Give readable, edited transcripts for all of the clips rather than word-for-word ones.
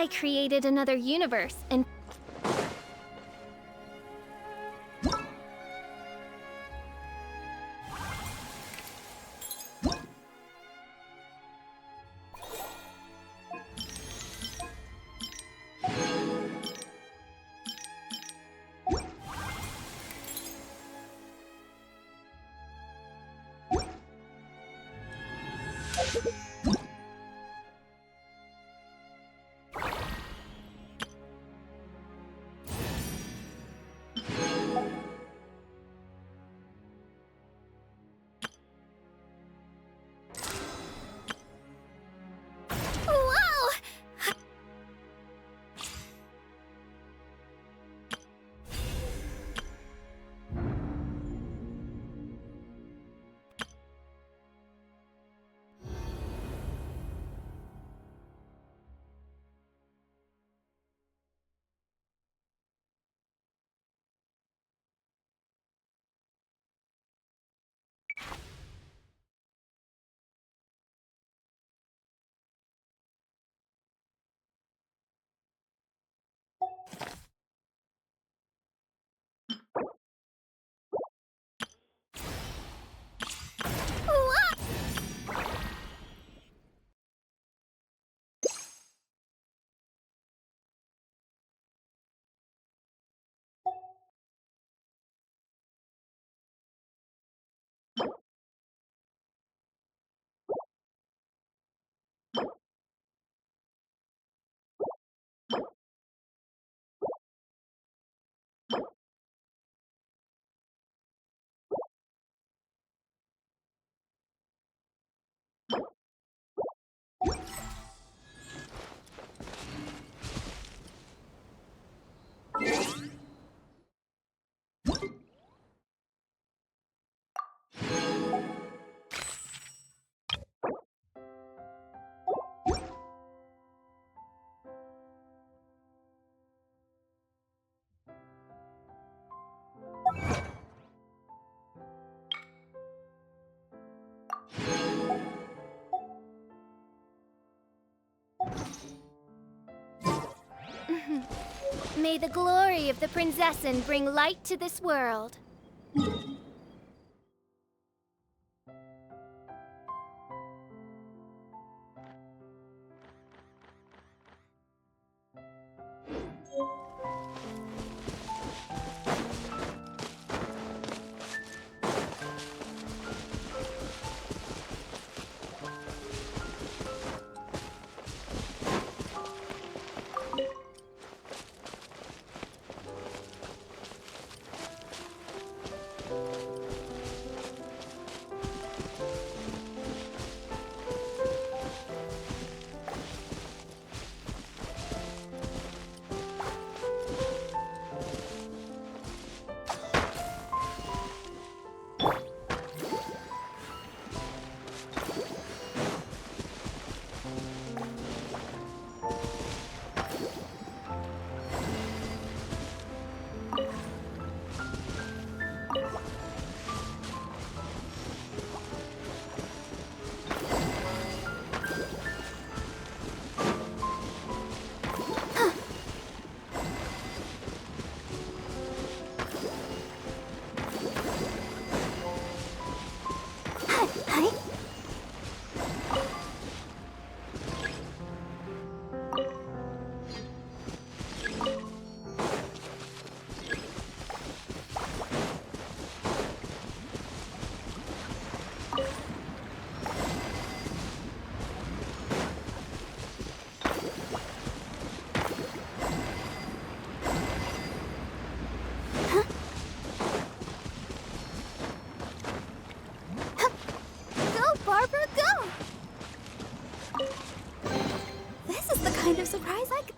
I created another universe and Whoa! May the glory of the Prinzessin bring light to this world. Kind of surprise I could...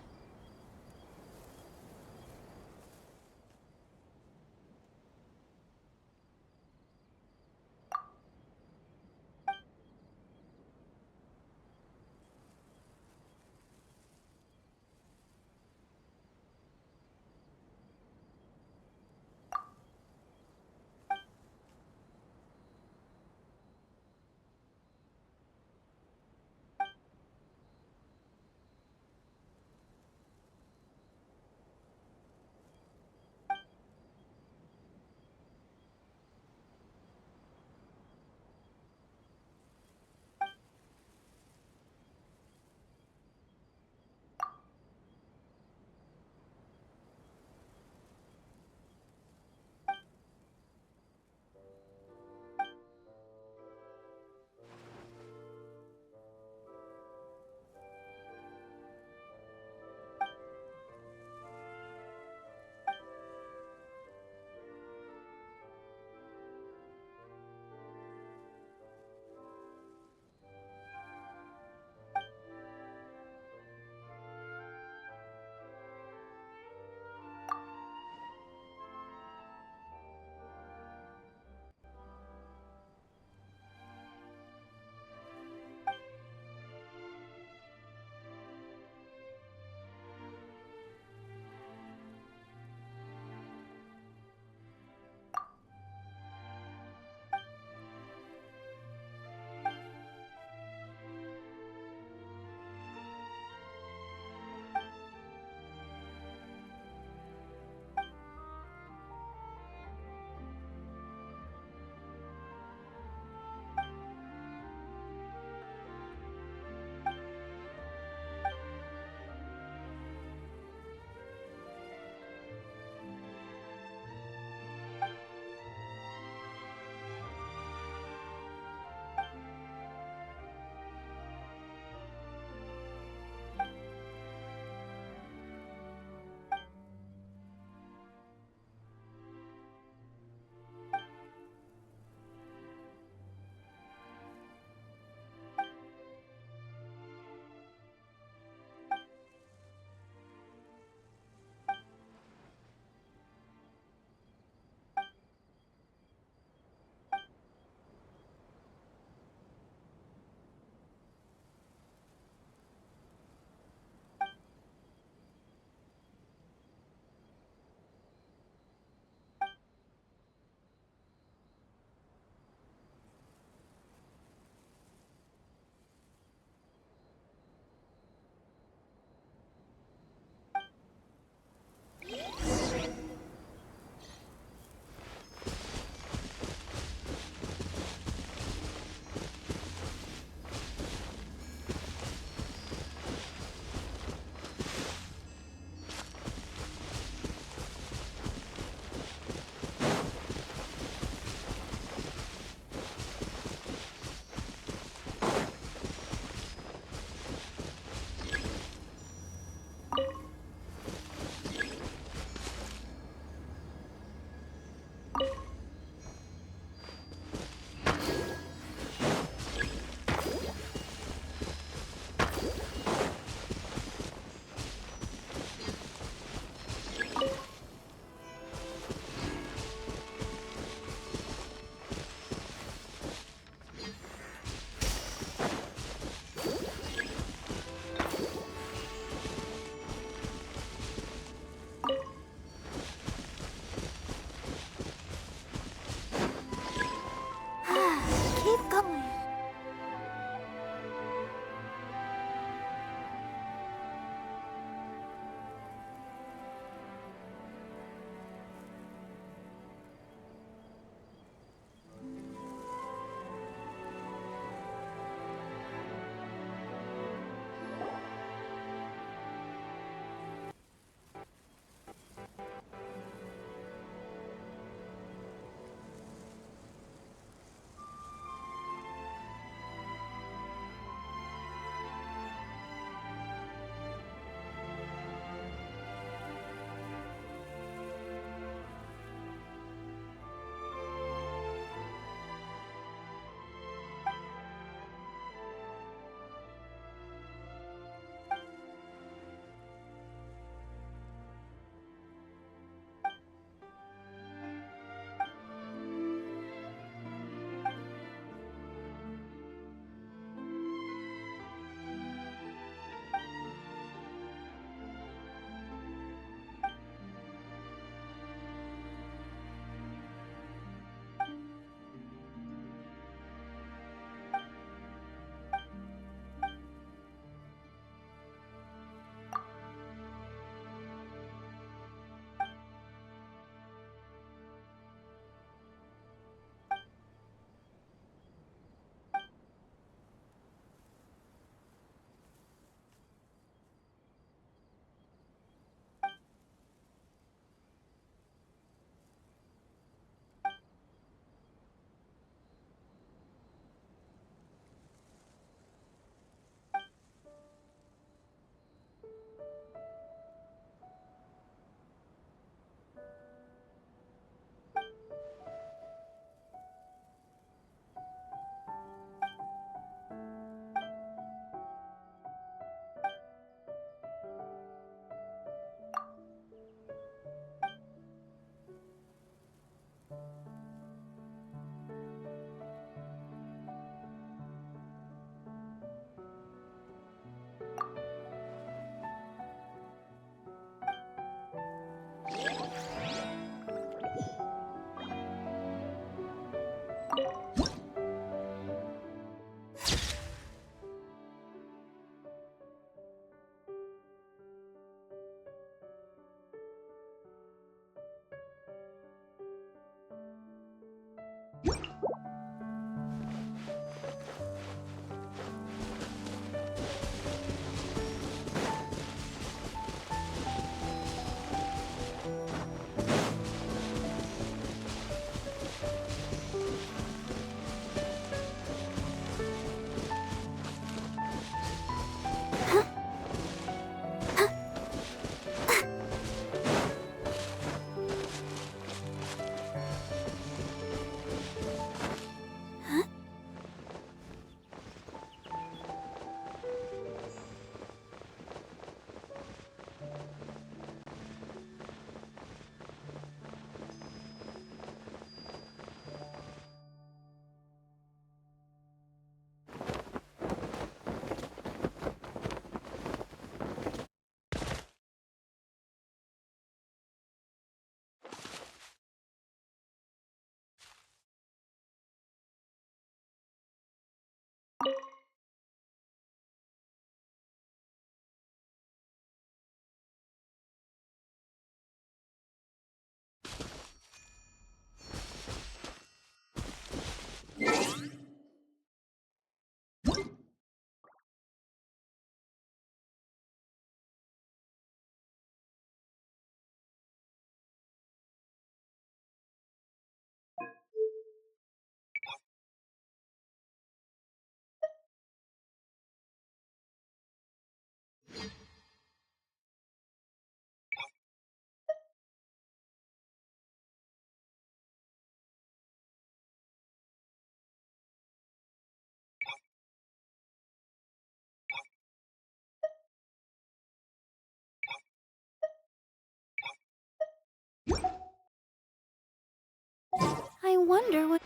wonder what...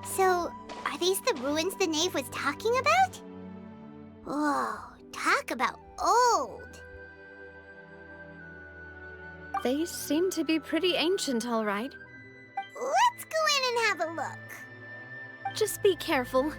So, are these the ruins the knave was talking about? Whoa, talk about old. They seem to be pretty ancient, all right. Let's go in and have a look. Just be careful.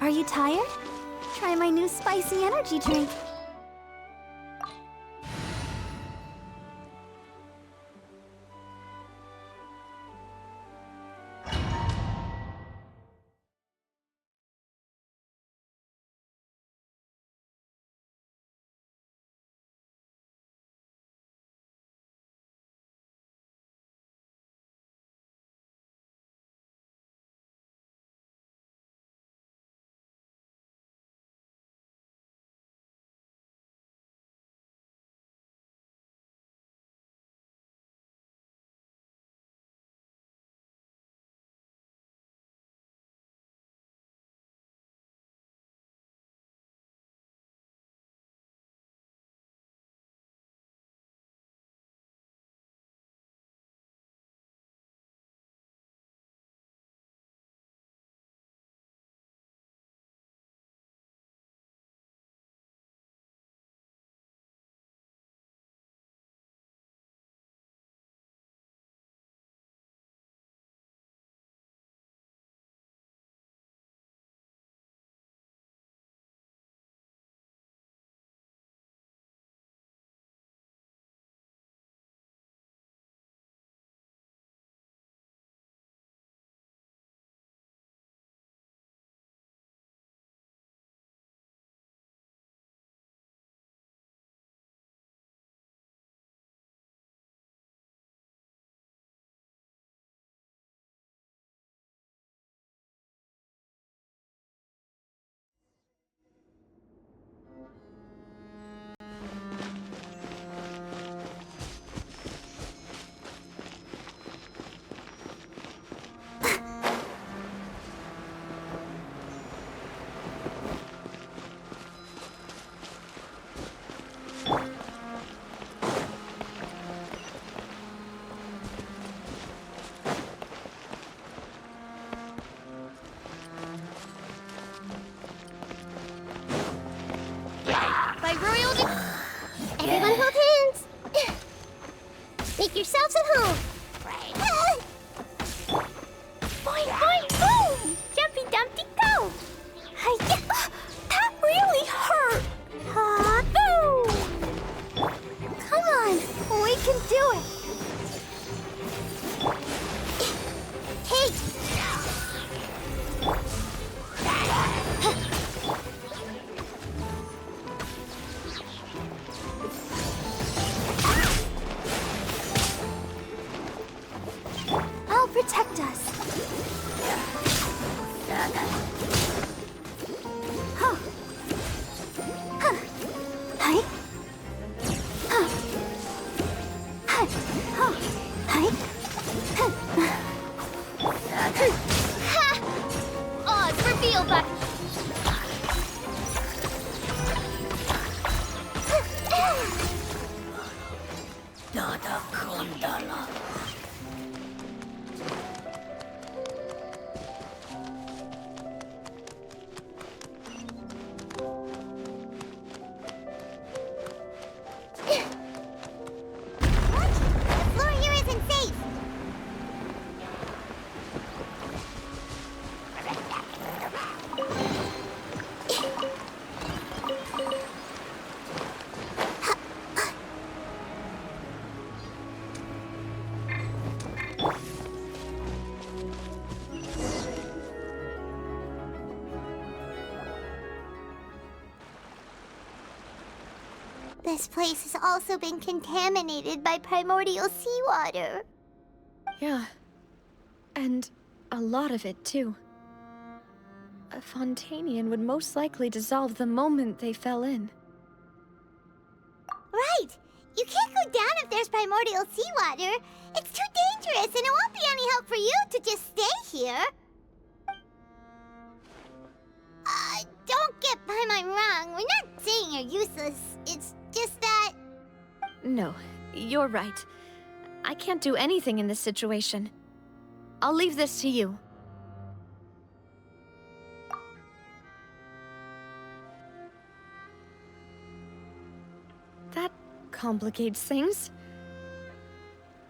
Are you tired? Try my new spicy energy drink. yourselves at home. Boing, boing, boom! Jumpy Dumpty, go! Hi-ya! That really hurt! Boom! Come on, we can do it! Hey! I'll protect us. Huh. Huh. Hi. Huh. Hi. Huh. Hi. Ha! Oz, reveal button. What? The floor here isn't safe. This place has also been contaminated by primordial seawater. Yeah. And a lot of it, too. A Fontanian would most likely dissolve the moment they fell in. Right! You can't go down if there's primordial seawater. It's too dangerous, and it won't be any help for you to just stay here. Don't get by my wrong. We're not saying you're useless. It's just that... No, you're right. I can't do anything in this situation. I'll leave this to you. That complicates things.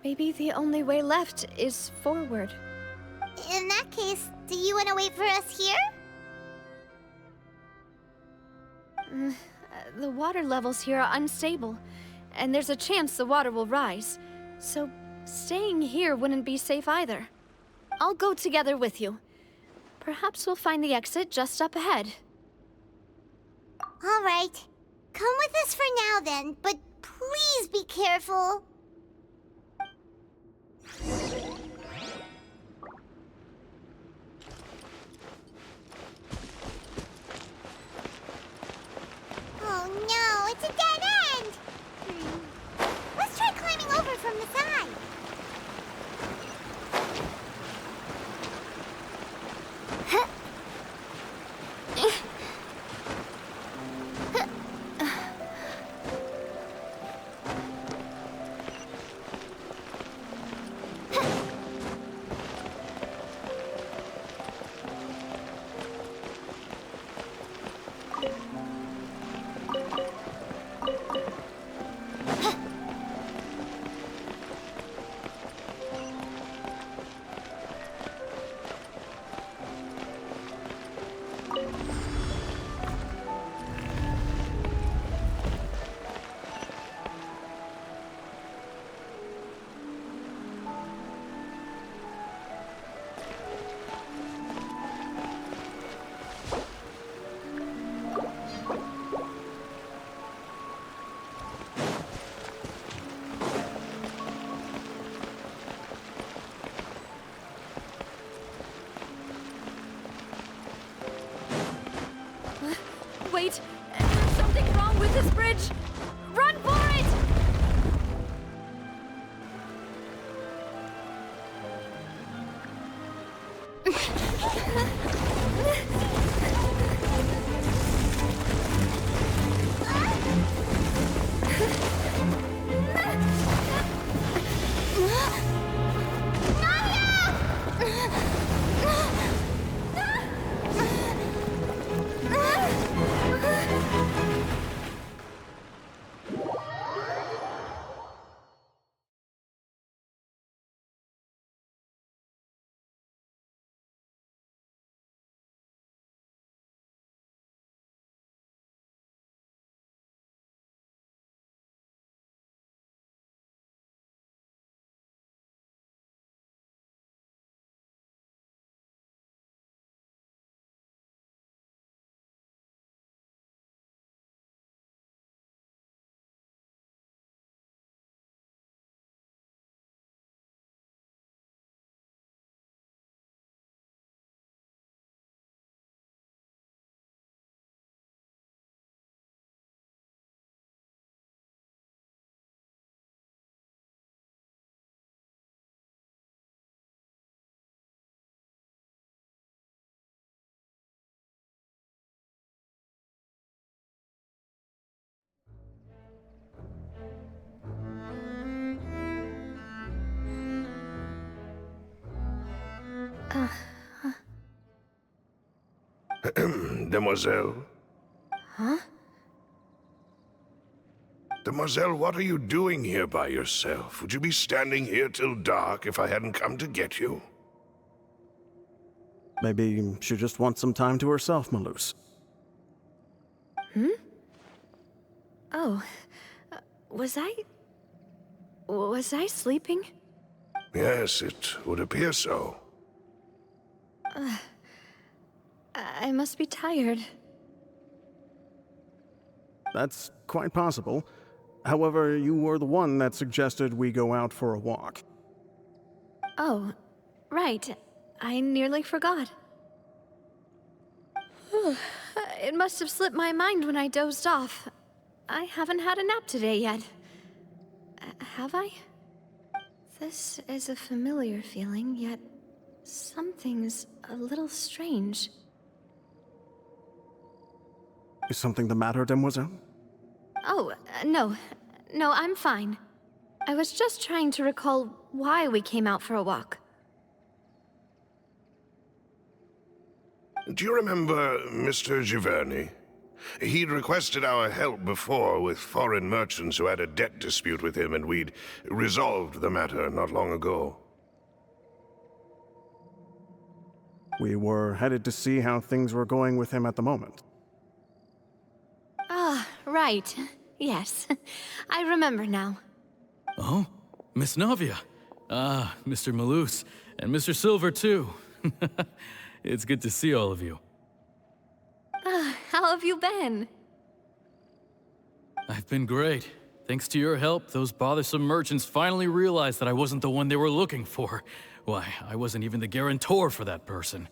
Maybe the only way left is forward. In that case, do you want to wait for us here? The water levels here are unstable, and there's a chance the water will rise. So staying here wouldn't be safe either. I'll go together with you. Perhaps we'll find the exit just up ahead. All right. Come with us for now then, but please be careful. Oh no, it's a dead end! Let's try climbing over from the side. Wait, there's something wrong with this bridge! Run for Demoiselle? Huh? Demoiselle, what are you doing here by yourself? Would you be standing here till dark if I hadn't come to get you? Maybe she just wants some time to herself, Malus. Oh, was I sleeping? Yes, it would appear so. I must be tired. That's quite possible. However, you were the one that suggested we go out for a walk. Oh, right. I nearly forgot. It must have slipped my mind when I dozed off. I haven't had a nap today yet. Have I? This is a familiar feeling, yet something's a little strange. Is something the matter, Demoiselle? Oh, no. No, I'm fine. I was just trying to recall why we came out for a walk. Do you remember Mr. Giverny? He'd requested our help before with foreign merchants who had a debt dispute with him, and we'd resolved the matter not long ago. We were headed to see how things were going with him at the moment. Ah, right. Yes. I remember now. Oh, Miss Navia. Ah, Mr. Malus, and Mr. Silver, too. It's good to see all of you. How have you been? I've been great. Thanks to your help, those bothersome merchants finally realized that I wasn't the one they were looking for. Why, I wasn't even the guarantor for that person.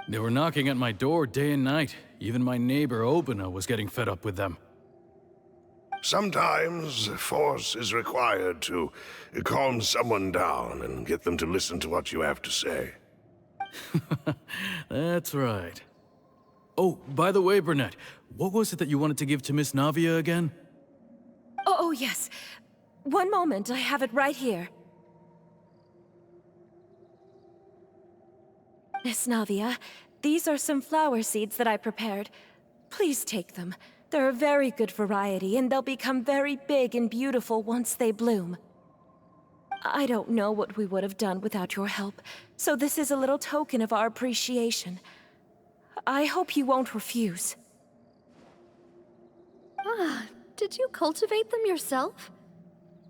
They were knocking at my door day and night. Even my neighbor, Obina, was getting fed up with them. Sometimes force is required to calm someone down and get them to listen to what you have to say. That's right. Oh, by the way, Burnett, what was it that you wanted to give to Miss Navia again? Oh, yes. One moment, I have it right here. Miss Navia, these are some flower seeds that I prepared. Please take them. They're a very good variety, and they'll become very big and beautiful once they bloom. I don't know what we would have done without your help, so this is a little token of our appreciation. I hope you won't refuse. Did you cultivate them yourself?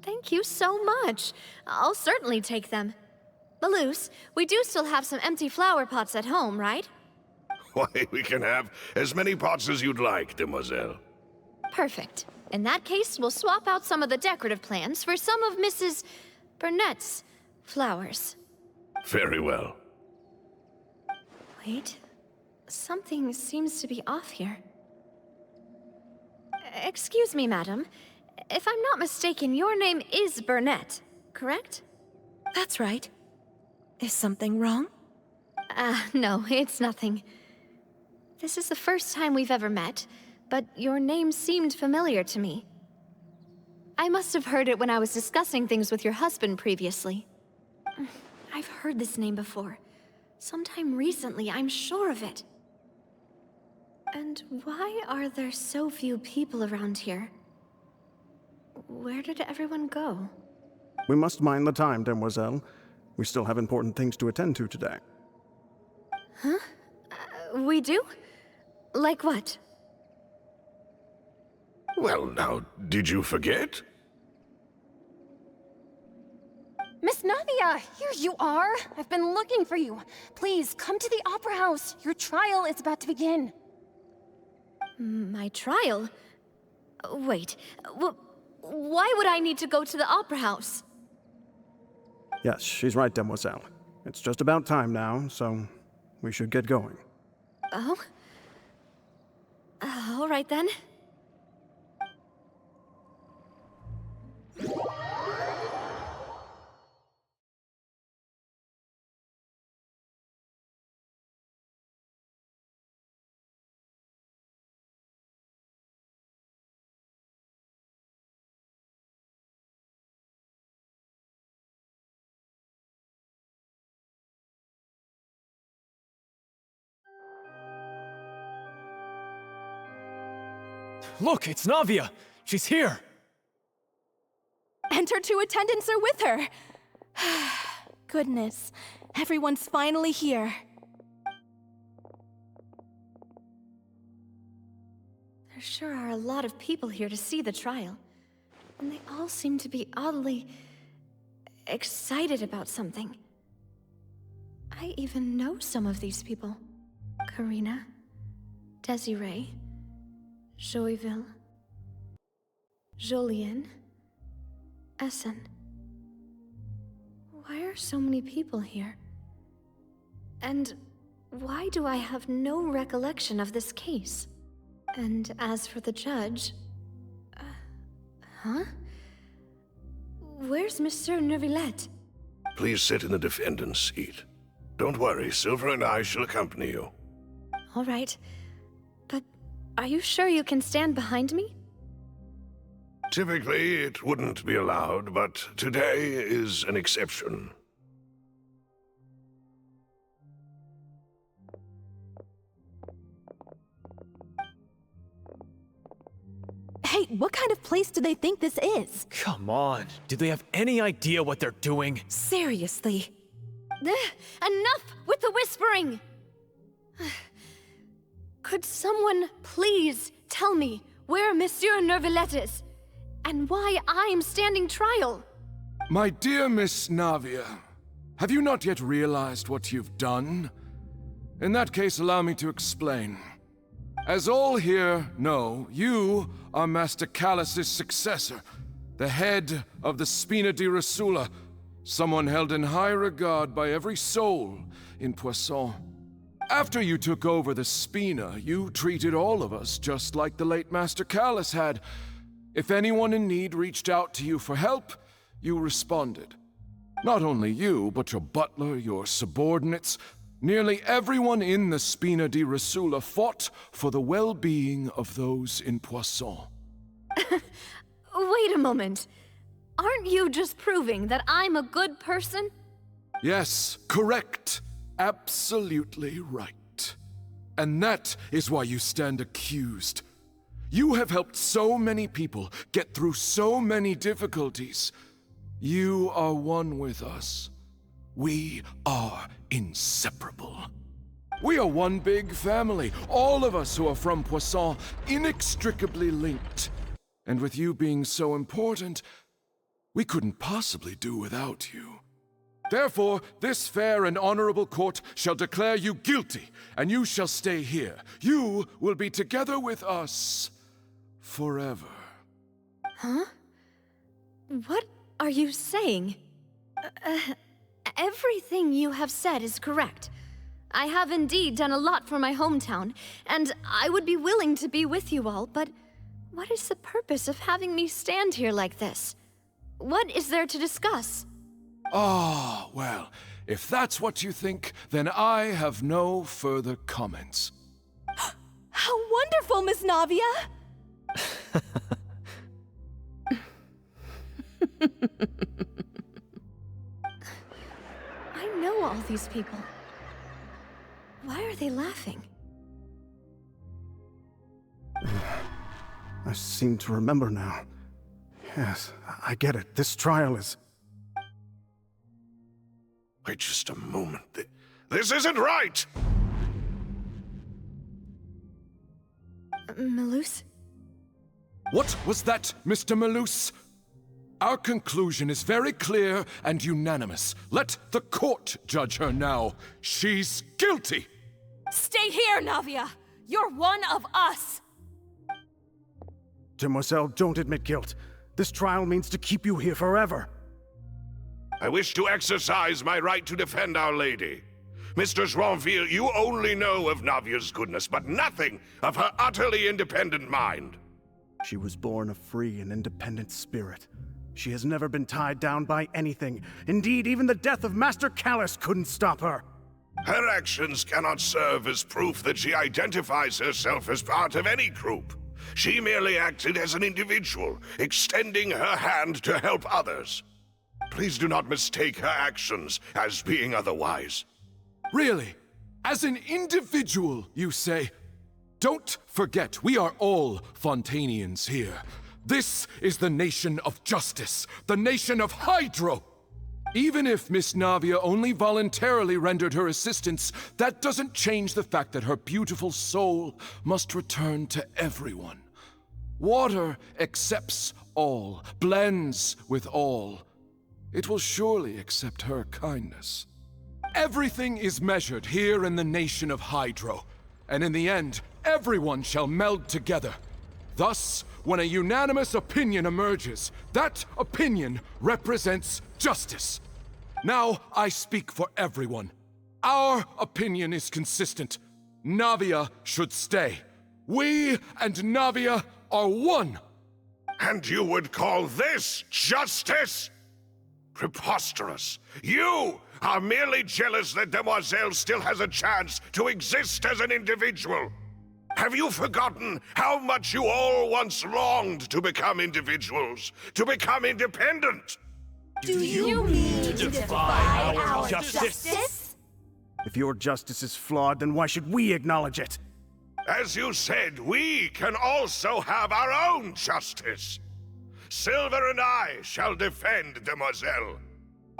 Thank you so much. I'll certainly take them. Malus, we do still have some empty flower pots at home, right? Why, we can have as many pots as you'd like, Demoiselle. Perfect. In that case, we'll swap out some of the decorative plants for some of Mrs. Burnett's flowers. Very well. Wait. Something seems to be off here. Excuse me, madam. If I'm not mistaken, your name is Burnett, correct? That's right. Is something wrong? No, it's nothing. This is the first time we've ever met, but your name seemed familiar to me. I must have heard it when I was discussing things with your husband previously. I've heard this name before. Sometime recently, I'm sure of it. And why are there so few people around here? Where did everyone go? We must mind the time, Demoiselle. We still have important things to attend to today. We do? Like what? Well, now, did you forget? Miss Navia, here you are. I've been looking for you. Please, come to the Opera House. Your trial is about to begin. My trial? Wait, why would I need to go to the Opera House? Yes, she's right, Demoiselle. It's just about time now, so we should get going. Oh? All right then. Look, it's Navia! She's here! And her two attendants are with her! Goodness, everyone's finally here. There sure are a lot of people here to see the trial. And they all seem to be oddly excited about something. I even know some of these people. Karina, Desiree, Joyville, Jolien, Essen. Why are so many people here? And why do I have no recollection of this case? And as for the judge... huh? Where's Monsieur Neuvillette? Please sit in the defendant's seat. Don't worry, Silver and I shall accompany you. All right. But are you sure you can stand behind me? Typically, it wouldn't be allowed, but today is an exception. Hey, what kind of place do they think this is? Come on, do they have any idea what they're doing? Seriously. Enough with the whispering! Could someone please tell me where Monsieur Neuvillette is? And why I'm standing trial? My dear Miss Navia, have you not yet realized what you've done? In that case, allow me to explain. As all here know, you are Master Callus's successor, the head of the Spina di Rosula, someone held in high regard by every soul in Poisson. After you took over the Spina, you treated all of us just like the late Master Callus had. If anyone in need reached out to you for help, you responded. Not only you, but your butler, your subordinates, nearly everyone in the Spina di Rosula fought for the well-being of those in Poisson. Wait a moment. Aren't you just proving that I'm a good person? Yes, correct. Absolutely right. And that is why you stand accused. You have helped so many people get through so many difficulties. You are one with us. We are inseparable. We are one big family, all of us who are from Poisson, inextricably linked. And with you being so important, we couldn't possibly do without you. Therefore, this fair and honorable court shall declare you guilty, and you shall stay here. You will be together with us forever. Huh? What are you saying? Everything you have said is correct. I have indeed done a lot for my hometown, and I would be willing to be with you all, but what is the purpose of having me stand here like this? What is there to discuss? Ah, well, if that's what you think, then I have no further comments. How wonderful, Miss Navia! I know all these people. Why are they laughing? I seem to remember now. Yes, I get it. This trial is... Wait just a moment. This isn't right! Malus? What was that, Mr. Malus? Our conclusion is very clear and unanimous. Let the court judge her now. She's guilty! Stay here, Navia! You're one of us! Demoiselle, don't admit guilt. This trial means to keep you here forever. I wish to exercise my right to defend Our Lady. Mr. Joinville, you only know of Navia's goodness, but nothing of her utterly independent mind. She was born a free and independent spirit. She has never been tied down by anything. Indeed, even the death of Master Callus couldn't stop her. Her actions cannot serve as proof that she identifies herself as part of any group. She merely acted as an individual, extending her hand to help others. Please do not mistake her actions as being otherwise. Really? As an individual, you say? don't forget, we are all Fontanians here. This is the nation of justice, the nation of Hydro! Even if Miss Navia only voluntarily rendered her assistance, that doesn't change the fact that her beautiful soul must return to everyone. Water accepts all, blends with all. It will surely accept her kindness. Everything is measured here in the nation of Hydro, and in the end, everyone shall meld together. Thus, when a unanimous opinion emerges, that opinion represents justice. Now I speak for everyone. Our opinion is consistent. Navia should stay. We and Navia are one. And you would call this justice? Preposterous. You are merely jealous that Demoiselle still has a chance to exist as an individual. Have you forgotten how much you all once longed to become individuals, to become independent? Do you mean to defy our justice? If your justice is flawed, then why should we acknowledge it? As you said, we can also have our own justice. Silver and I shall defend Demoiselle.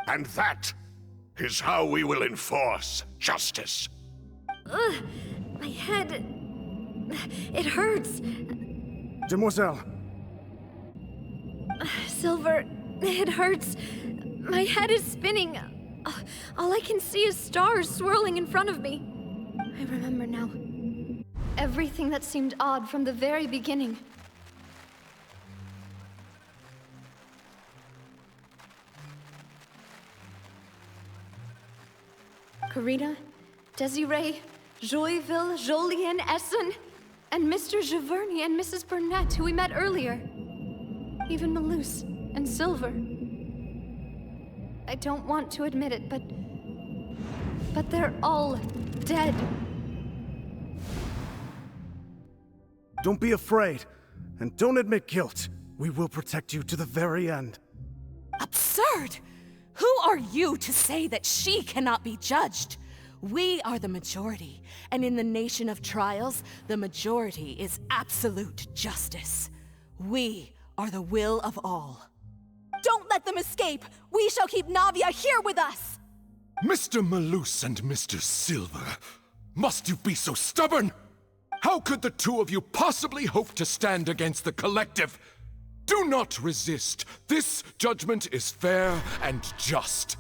And that is how we will enforce justice. Ugh, my head... it hurts. Demoiselle! Silver, it hurts. My head is spinning. All I can see is stars swirling in front of me. I remember now. Everything that seemed odd from the very beginning. Karina, Desiree, Joyville, Jolien, Essen, and Mr. Giverny and Mrs. Burnett, who we met earlier. Even Malus and Silver. I don't want to admit it, but they're all dead. Don't be afraid, and don't admit guilt. We will protect you to the very end. Absurd! Who are you to say that she cannot be judged? We are the majority, and in the nation of trials, the majority is absolute justice. We are the will of all. Don't let them escape! We shall keep Navia here with us! Mr. Malus and Mr. Silver, must you be so stubborn? How could the two of you possibly hope to stand against the collective? Do not resist. This judgment is fair and just.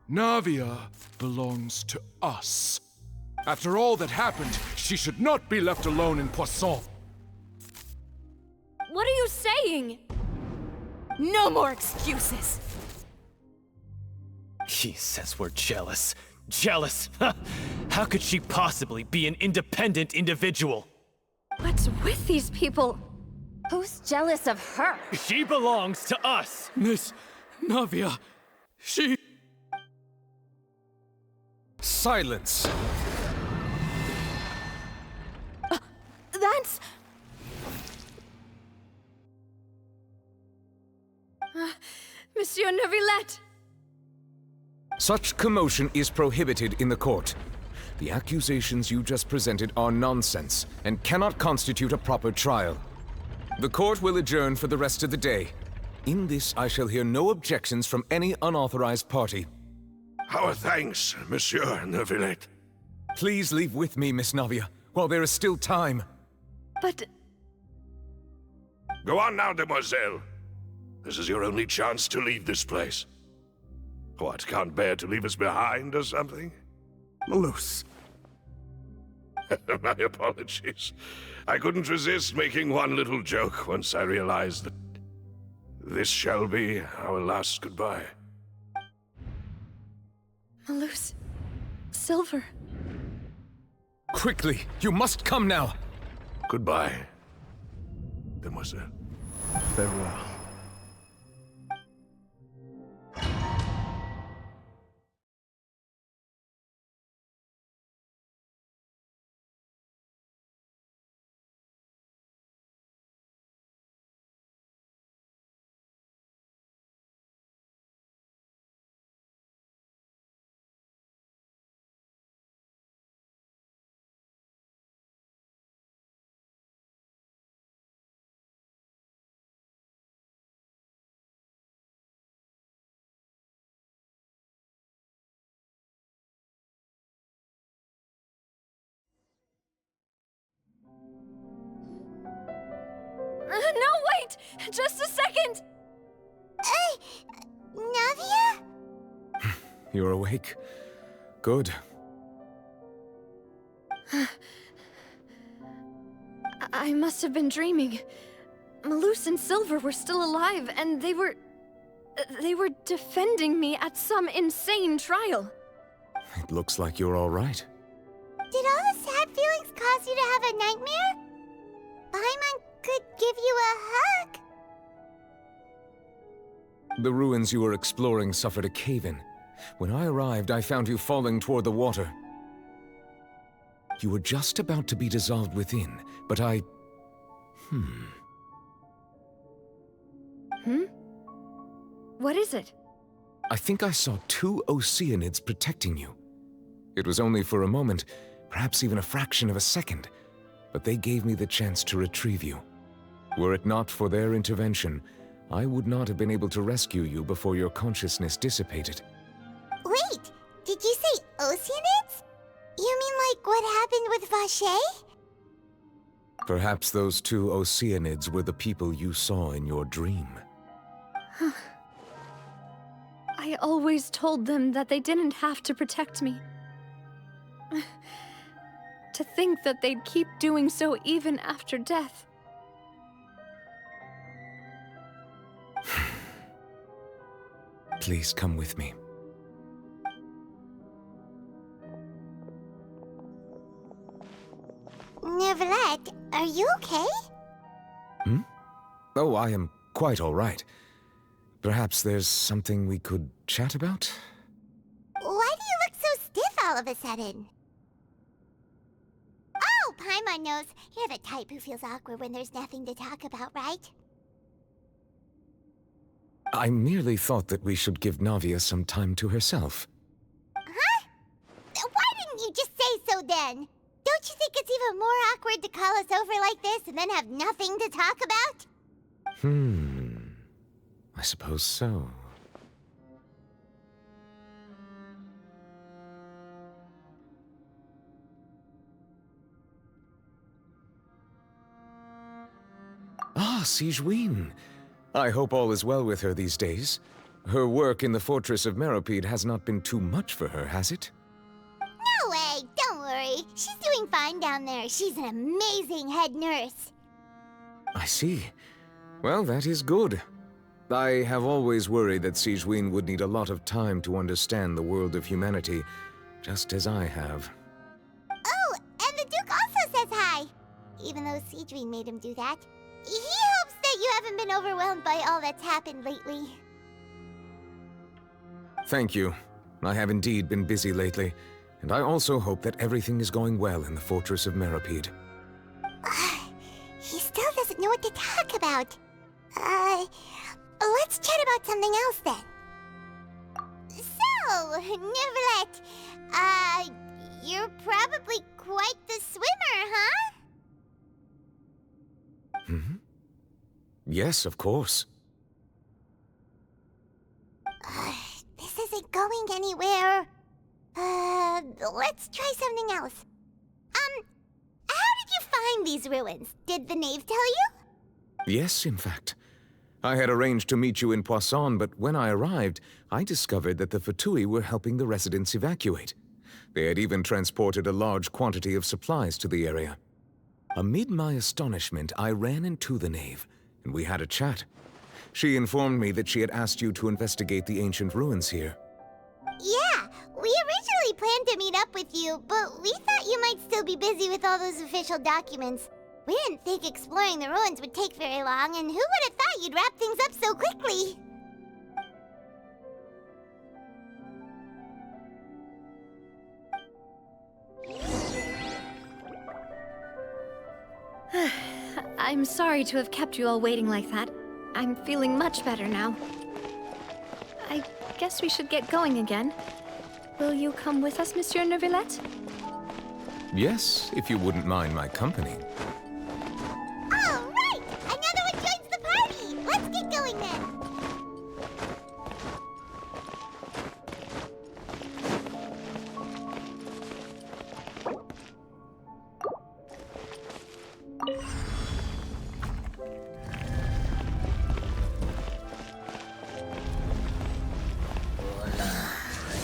Navia belongs to us. After all that happened, she should not be left alone in Poisson. What are you saying? No more excuses! He says we're jealous. Jealous? How could she possibly be an independent individual? What's with these people? Who's jealous of her? She belongs to us! Miss Navia, she... Silence! That's... Monsieur Neuvillette! Such commotion is prohibited in the court. The accusations you just presented are nonsense and cannot constitute a proper trial. The court will adjourn for the rest of the day. In this, I shall hear no objections from any unauthorized party. Our thanks, Monsieur Neuvillette. Please leave with me, Miss Navia, while there is still time. But... Go on now, Demoiselle. This is your only chance to leave this place. What, can't bear to leave us behind or something? Malus. My apologies. I couldn't resist making one little joke once I realized that this shall be our last goodbye. Malus... Silver... Quickly, you must come now! Goodbye, Demoiselle. Farewell. No, wait! Just a second! Navia? You're awake. Good. I must have been dreaming. Malus and Silver were still alive, and they were defending me at some insane trial. It looks like you're all right. Did all the sad feelings cause you to have a nightmare? Paimon could give you a hug. The ruins you were exploring suffered a cave-in. When I arrived, I found you falling toward the water. You were just about to be dissolved within, but I... What is it? I think I saw 2 Oceanids protecting you. It was only for a moment, perhaps even a fraction of a second, but they gave me the chance to retrieve you. Were it not for their intervention, I would not have been able to rescue you before your consciousness dissipated. Wait, did you say Oceanids? You mean like what happened with Vache? Perhaps those 2 Oceanids were the people you saw in your dream. I always told them that they didn't have to protect me. To think that they'd keep doing so even after death. Please come with me. Neverlet, are you okay? Oh, I am quite all right. Perhaps there's something we could chat about? Why do you look so stiff all of a sudden? Oh, Paimon knows. You're the type who feels awkward when there's nothing to talk about, right? I merely thought that we should give Navia some time to herself. Huh? Why didn't you just say so then? Don't you think it's even more awkward to call us over like this and then have nothing to talk about? I suppose so. Ah, Sigewinne. I hope all is well with her these days. Her work in the Fortress of Meropide has not been too much for her, has it? No way, don't worry. She's doing fine down there. She's an amazing head nurse. I see. Well, that is good. I have always worried that Sigewinne would need a lot of time to understand the world of humanity, just as I have. Oh, and the Duke also says hi. Even though Sigewinne made him do that. He hopes that you haven't been overwhelmed by all that's happened lately. Thank you. I have indeed been busy lately, and I also hope that everything is going well in the Fortress of Meropide. He still doesn't know what to talk about. Let's chat about something else then. So, Neverlet, you're probably quite the swimmer, huh? Yes, of course. This isn't going anywhere. Let's try something else. How did you find these ruins? Did the knave tell you? Yes, in fact. I had arranged to meet you in Poisson, but when I arrived, I discovered that the Fatui were helping the residents evacuate. They had even transported a large quantity of supplies to the area. Amid my astonishment, I ran into the knave, and we had a chat. She informed me that she had asked you to investigate the ancient ruins here. Yeah, we originally planned to meet up with you, but we thought you might still be busy with all those official documents. We didn't think exploring the ruins would take very long, and who would have thought you'd wrap things up so quickly? I'm sorry to have kept you all waiting like that. I'm feeling much better now. I guess we should get going again. Will you come with us, Monsieur Neuvillette? Yes, if you wouldn't mind my company. All right! Another one joins the party! Let's get going then!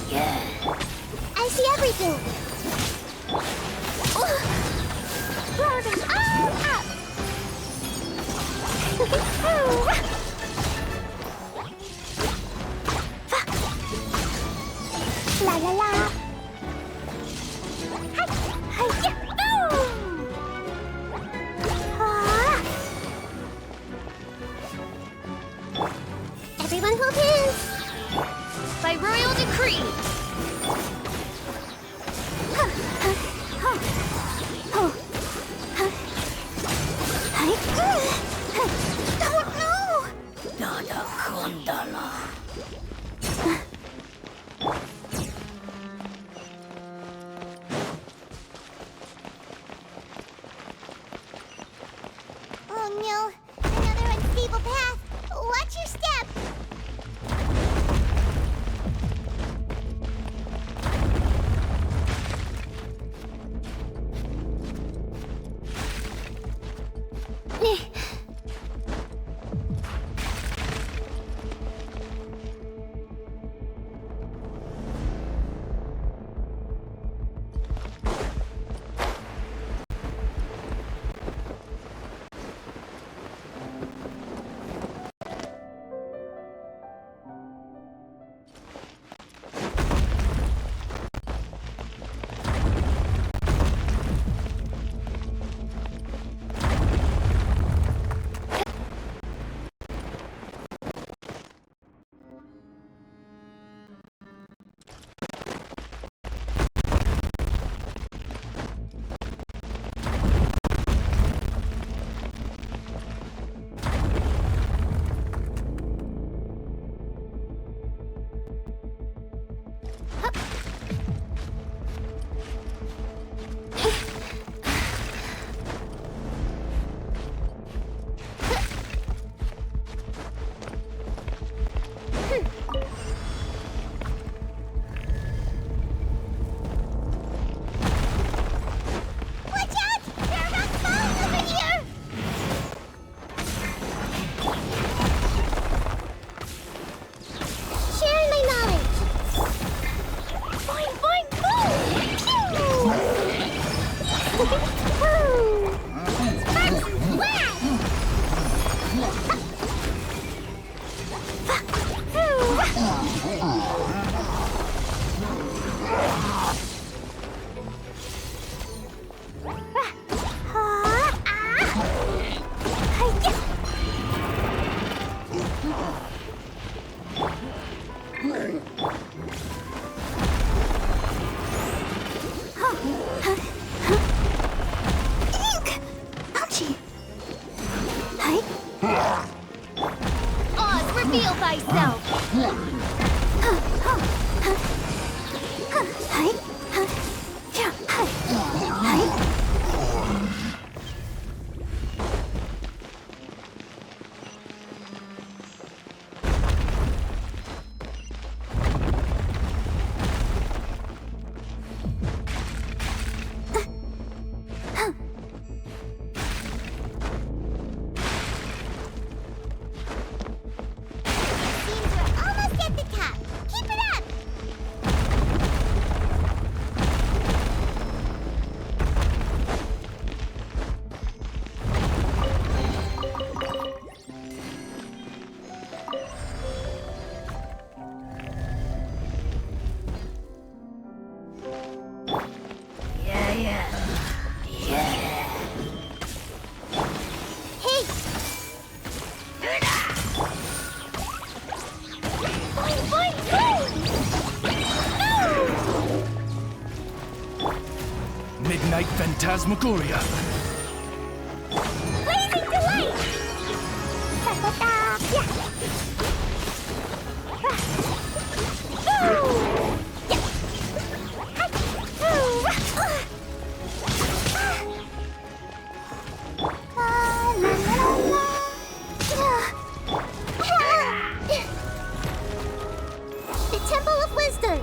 I see everything. Blow them all up. La la la. Hi, hi, boom! Everyone hold hands. By royal decree. Oh no, another unstable path. Watch your step. Oz, reveal thyself! Midnight Phantasmagoria. Blazing delight! The Temple of Wisdom.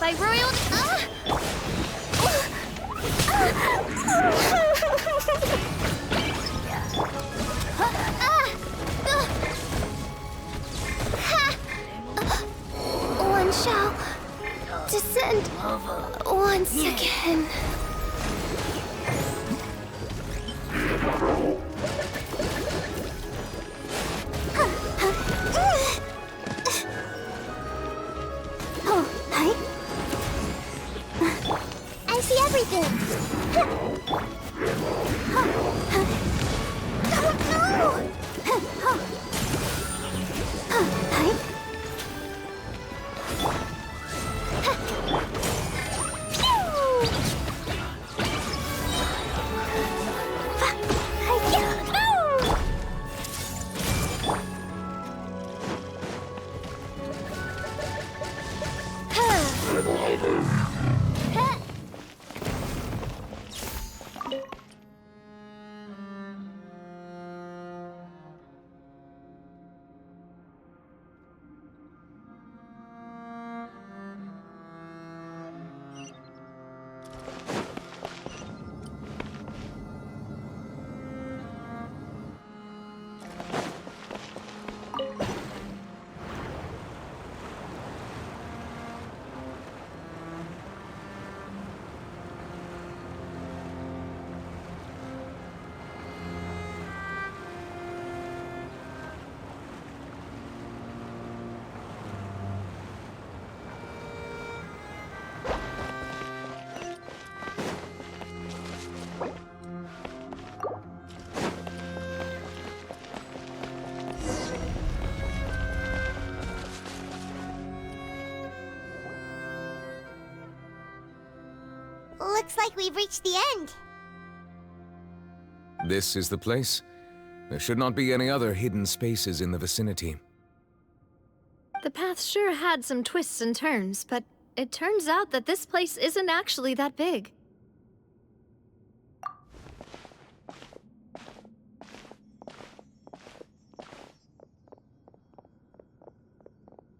By royal... One shall descend once again. Oh, hi. I see everything. Looks like we've reached the end. This is the place? There should not be any other hidden spaces in the vicinity. The path sure had some twists and turns, but it turns out that this place isn't actually that big.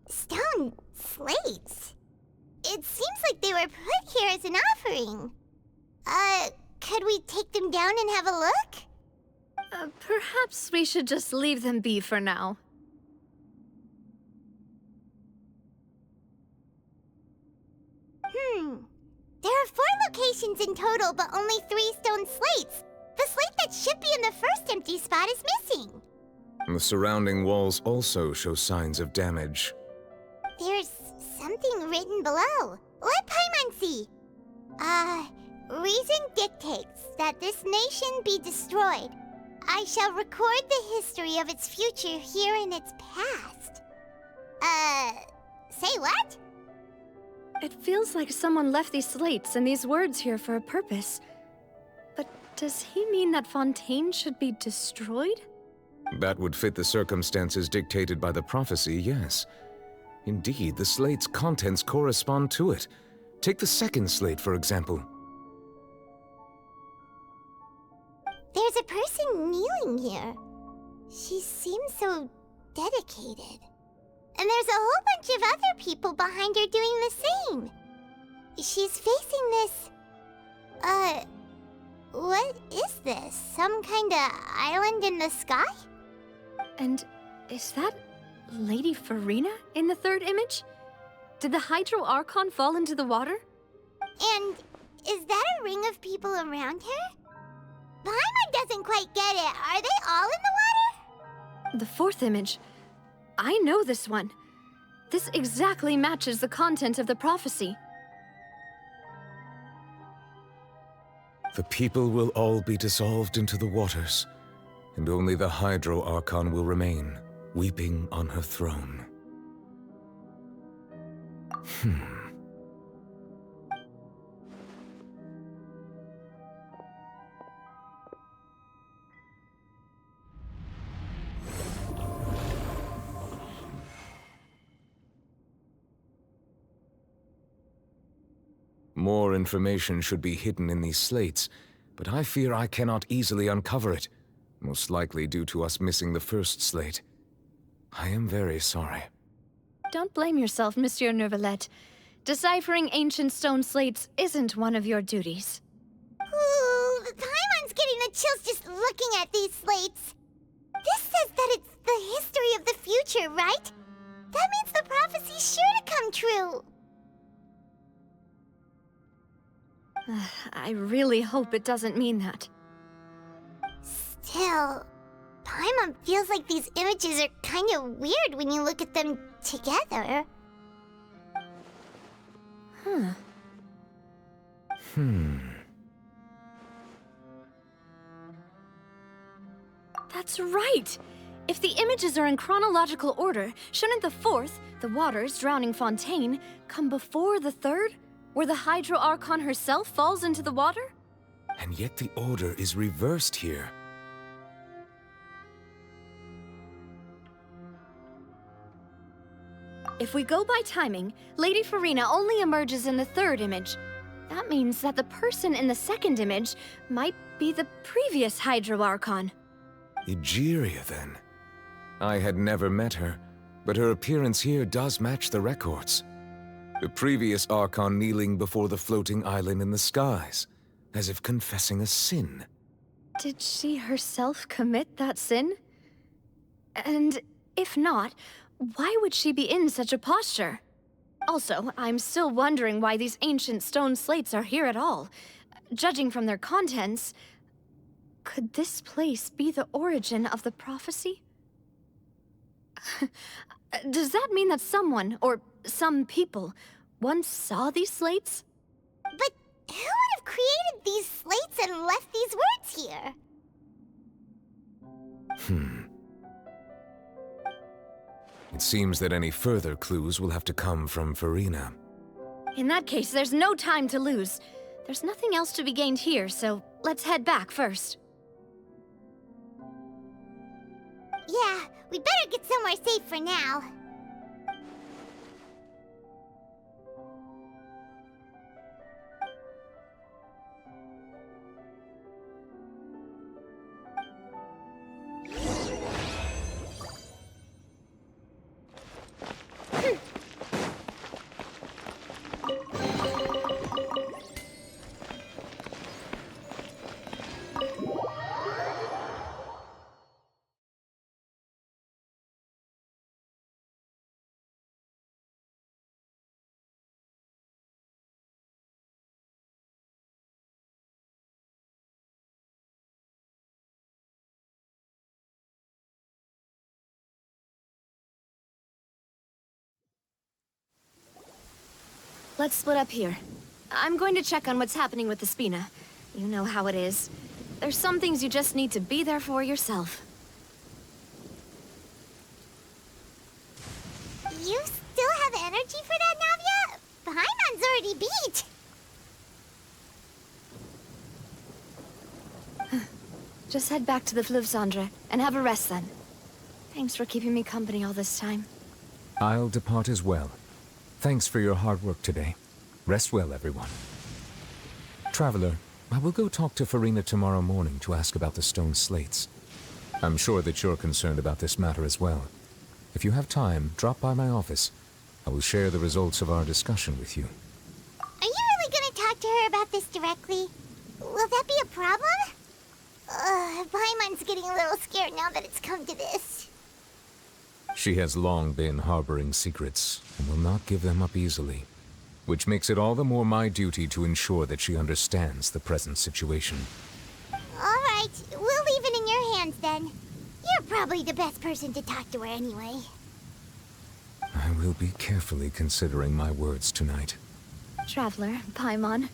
Stone slates? It seems like they were put here as an offering. Could we take them down and have a look? Perhaps we should just leave them be for now. There are 4 locations in total, but only 3 stone slates. The slate that should be in the first empty spot is missing. The surrounding walls also show signs of damage. There's something written below. Let Paimon see. Reason dictates that this nation be destroyed. I shall record the history of its future here in its past. Say what? It feels like someone left these slates and these words here for a purpose. But does he mean that Fontaine should be destroyed? That would fit the circumstances dictated by the prophecy, yes. Indeed, the slate's contents correspond to it. Take the second slate, for example. There's a person kneeling here. She seems so dedicated. And there's a whole bunch of other people behind her doing the same. She's facing this... what is this? Some kind of island in the sky? And is that Lady Farina in the third image? Did the Hydro Archon fall into the water? And is that a ring of people around her? Paimon doesn't quite get it. Are they all in the water? The fourth image. I know this one. This exactly matches the content of the prophecy. The people will all be dissolved into the waters, and only the Hydro Archon will remain, weeping on her throne. More information should be hidden in these slates, but I fear I cannot easily uncover it, most likely due to us missing the first slate. I am very sorry. Don't blame yourself, Monsieur Neuvillette. Deciphering ancient stone slates isn't one of your duties. Ooh, Paimon's getting the chills just looking at these slates. This says that it's the history of the future, right? That means the prophecy prophecy's sure to come true. I really hope it doesn't mean that. Still, Paimon feels like these images are kind of weird when you look at them together. That's right! If the images are in chronological order, shouldn't the fourth, the waters drowning Fontaine, come before the third, where the Hydro Archon herself falls into the water? And yet the order is reversed here. If we go by timing, Lady Farina only emerges in the third image. That means that the person in the second image might be the previous Hydro Archon. Egeria, then. I had never met her, but her appearance here does match the records. The previous Archon kneeling before the floating island in the skies, as if confessing a sin. Did she herself commit that sin? And if not, why would she be in such a posture? Also, I'm still wondering why these ancient stone slates are here at all. Judging from their contents, could this place be the origin of the prophecy? Does that mean that someone, or some people, once saw these slates? But who would have created these slates and left these words here? It seems that any further clues will have to come from Farina. In that case, there's no time to lose. There's nothing else to be gained here, so let's head back first. Yeah, we better get somewhere safe for now. Let's split up here. I'm going to check on what's happening with the Spina. You know how it is. There's some things you just need to be there for yourself. You still have energy for that, Navia? Paimon's already beat. Just head back to the Fleuve Cendre and have a rest then. Thanks for keeping me company all this time. I'll depart as well. Thanks for your hard work today. Rest well, everyone. Traveler, I will go talk to Farina tomorrow morning to ask about the stone slates. I'm sure that you're concerned about this matter as well. If you have time, drop by my office. I will share the results of our discussion with you. Are you really gonna talk to her about this directly? Will that be a problem? Paimon's getting a little scared now that it's come to this. She has long been harboring secrets, and will not give them up easily. Which makes it all the more my duty to ensure that she understands the present situation. Alright, we'll leave it in your hands then. You're probably the best person to talk to her anyway. I will be carefully considering my words tonight. Traveler, Paimon,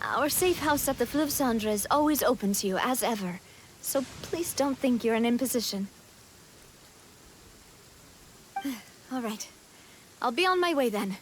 our safe house at the Fleuve Cendre is always open to you, as ever. So please don't think you're an imposition. All right. I'll be on my way then.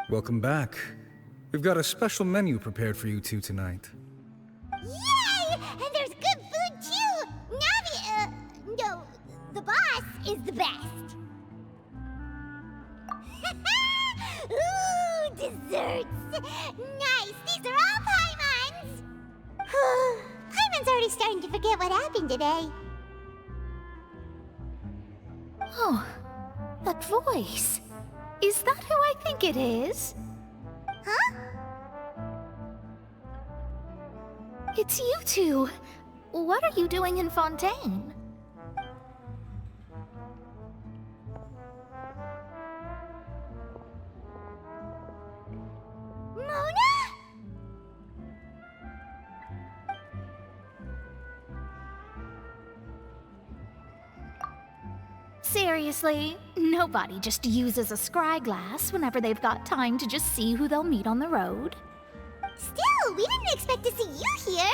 Welcome back. We've got a special menu prepared for you two tonight. Yay! And there's good food too! Navi, no, The boss is the best. Ooh, desserts! Nice! These are all Paimon's! Paimon's already starting to forget what happened today. Oh, that voice. Is that who I think it is? Huh? It's you two. What are you doing in Fontaine? Mona? Seriously, nobody just uses a scry glass whenever they've got time to just see who they'll meet on the road. Still, we didn't expect to see you here.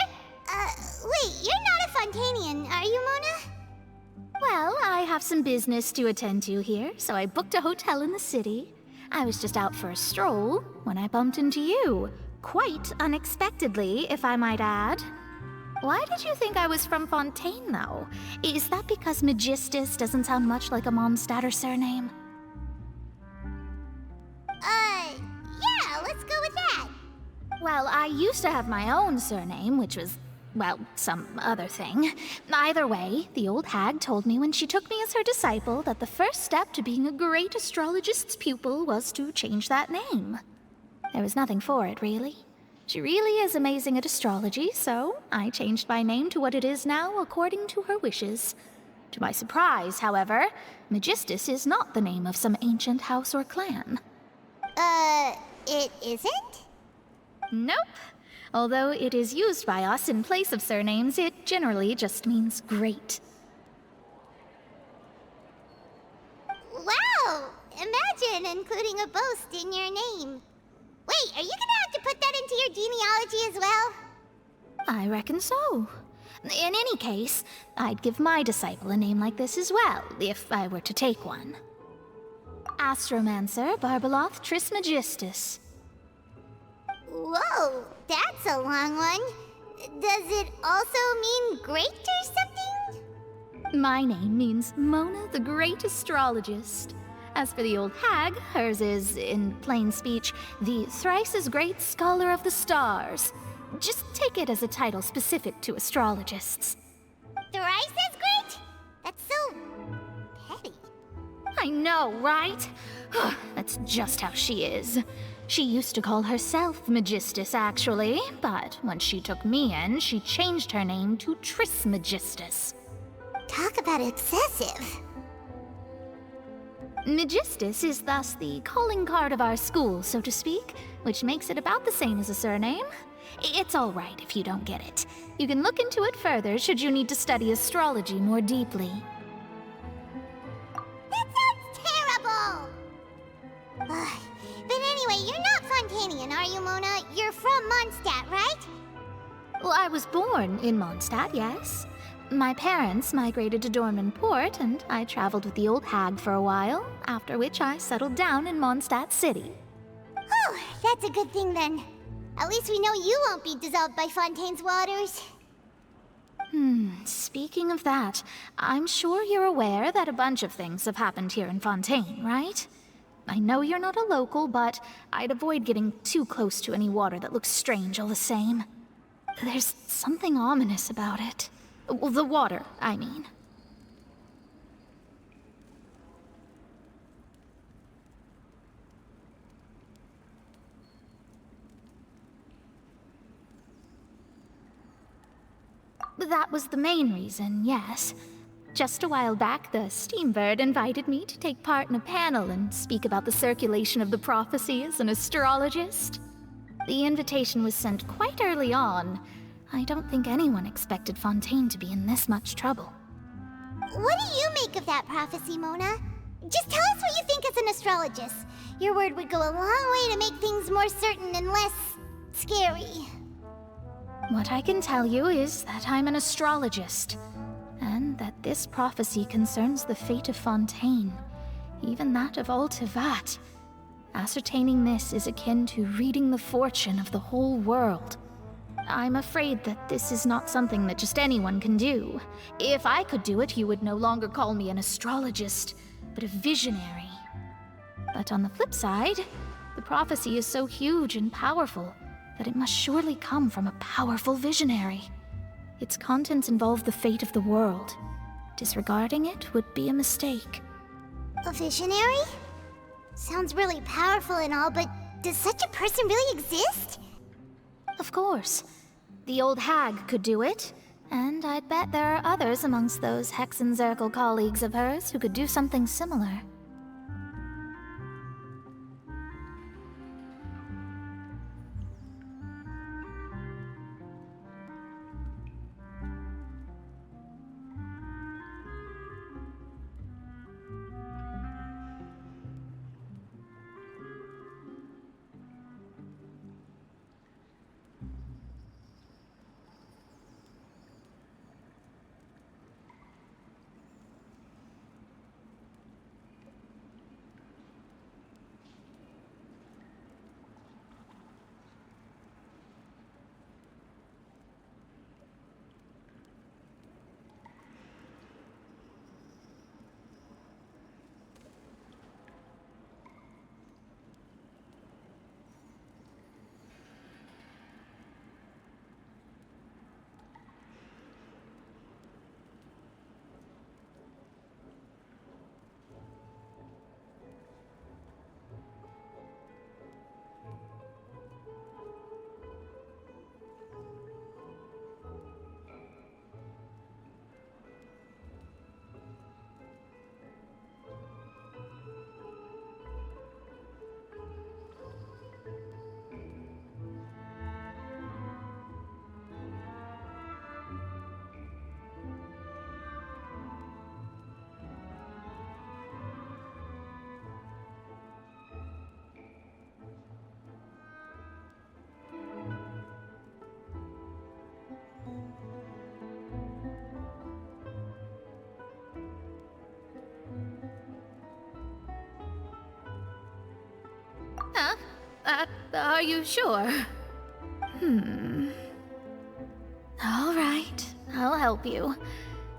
Wait, you're not a Fontanian, are you, Mona? Well, I have some business to attend to here, so I booked a hotel in the city. I was just out for a stroll when I bumped into you. Quite unexpectedly, if I might add. Why did you think I was from Fontaine, though? Is that because Magistus doesn't sound much like a Mondstadter surname? Yeah, let's go with that. Well, I used to have my own surname, which was, well, some other thing. Either way, the old hag told me when she took me as her disciple that the first step to being a great astrologist's pupil was to change that name. There was nothing for it, really. She really is amazing at astrology, so I changed my name to what it is now according to her wishes. To my surprise, however, Magistus is not the name of some ancient house or clan. It isn't? Nope. Although it is used by us in place of surnames, it generally just means great. Wow! Imagine including a boast in your name. Wait, are you gonna have to put that into your genealogy as well? I reckon so. In any case, I'd give my disciple a name like this as well, if I were to take one. Astromancer Barbeloth Trismegistus. Whoa, that's a long one. Does it also mean great or something? My name means Mona the Great Astrologist. As for the old hag, hers is, in plain speech, the thrice-as-great Scholar of the Stars. Just take it as a title specific to astrologists. Thrice as great? That's so petty. I know, right? That's just how she is. She used to call herself Magistus, actually, but when she took me in, she changed her name to Trismegistus. Talk about excessive. Magistus is thus the calling card of our school, so to speak, which makes it about the same as a surname. It's all right if you don't get it. You can look into it further should you need to study astrology more deeply. That sounds terrible! But anyway, you're not Fontanian, are you, Mona? You're from Mondstadt, right? Well, I was born in Mondstadt, yes. My parents migrated to Dornman Port, and I traveled with the old hag for a while, after which I settled down in Mondstadt City. Oh, that's a good thing then. At least we know you won't be dissolved by Fontaine's waters. Speaking of that, I'm sure you're aware that a bunch of things have happened here in Fontaine, right? I know you're not a local, but I'd avoid getting too close to any water that looks strange all the same. There's something ominous about it. Well, the water, I mean. That was the main reason, yes. Just a while back, the Steambird invited me to take part in a panel and speak about the circulation of the prophecy as an astrologist. The invitation was sent quite early on. I don't think anyone expected Fontaine to be in this much trouble. What do you make of that prophecy, Mona? Just tell us what you think as an astrologist. Your word would go a long way to make things more certain and less scary. What I can tell you is that I'm an astrologist, and that this prophecy concerns the fate of Fontaine, even that of all Tevat. Ascertaining this is akin to reading the fortune of the whole world. I'm afraid that this is not something that just anyone can do. If I could do it, you would no longer call me an astrologist, but a visionary. But on the flip side, the prophecy is so huge and powerful that it must surely come from a powerful visionary. Its contents involve the fate of the world. Disregarding it would be a mistake. A visionary? Sounds really powerful and all, but does such a person really exist? Of course. The old hag could do it, and I'd bet there are others amongst those Hexenzirkel colleagues of hers who could do something similar. Huh? Are you sure? All right, I'll help you.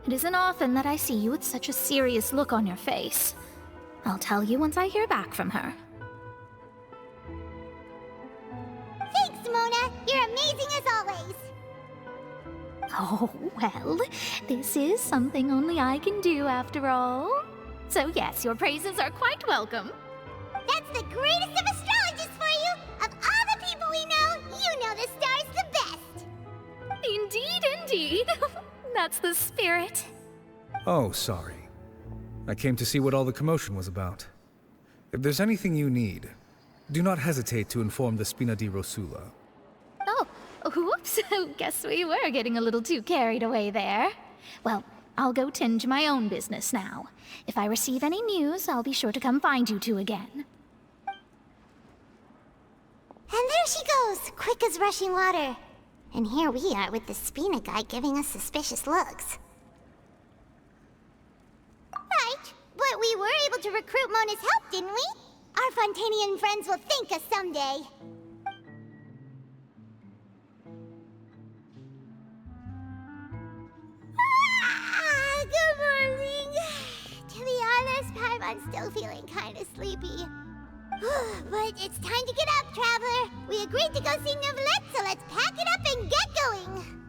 It isn't often that I see you with such a serious look on your face. I'll tell you once I hear back from her. Thanks, Mona! You're amazing as always! Oh, well, this is something only I can do after all. So yes, your praises are quite welcome. That's the greatest of astrologists for you! Of all the people we know, you know the star's the best! Indeed, indeed. That's the spirit. Oh, sorry. I came to see what all the commotion was about. If there's anything you need, do not hesitate to inform the Spina di Rosula. Oh, whoops. Guess we were getting a little too carried away there. Well, I'll go tend to my own business now. If I receive any news, I'll be sure to come find you two again. And there she goes, quick as rushing water. And here we are with the Spina guy giving us suspicious looks. Right, but we were able to recruit Mona's help, didn't we? Our Fontanian friends will thank us someday. Good morning. To be honest, Paimon's still feeling kind of sleepy. But it's time to get up, Traveler. We agreed to go see Neuvillette, so let's pack it up and get going.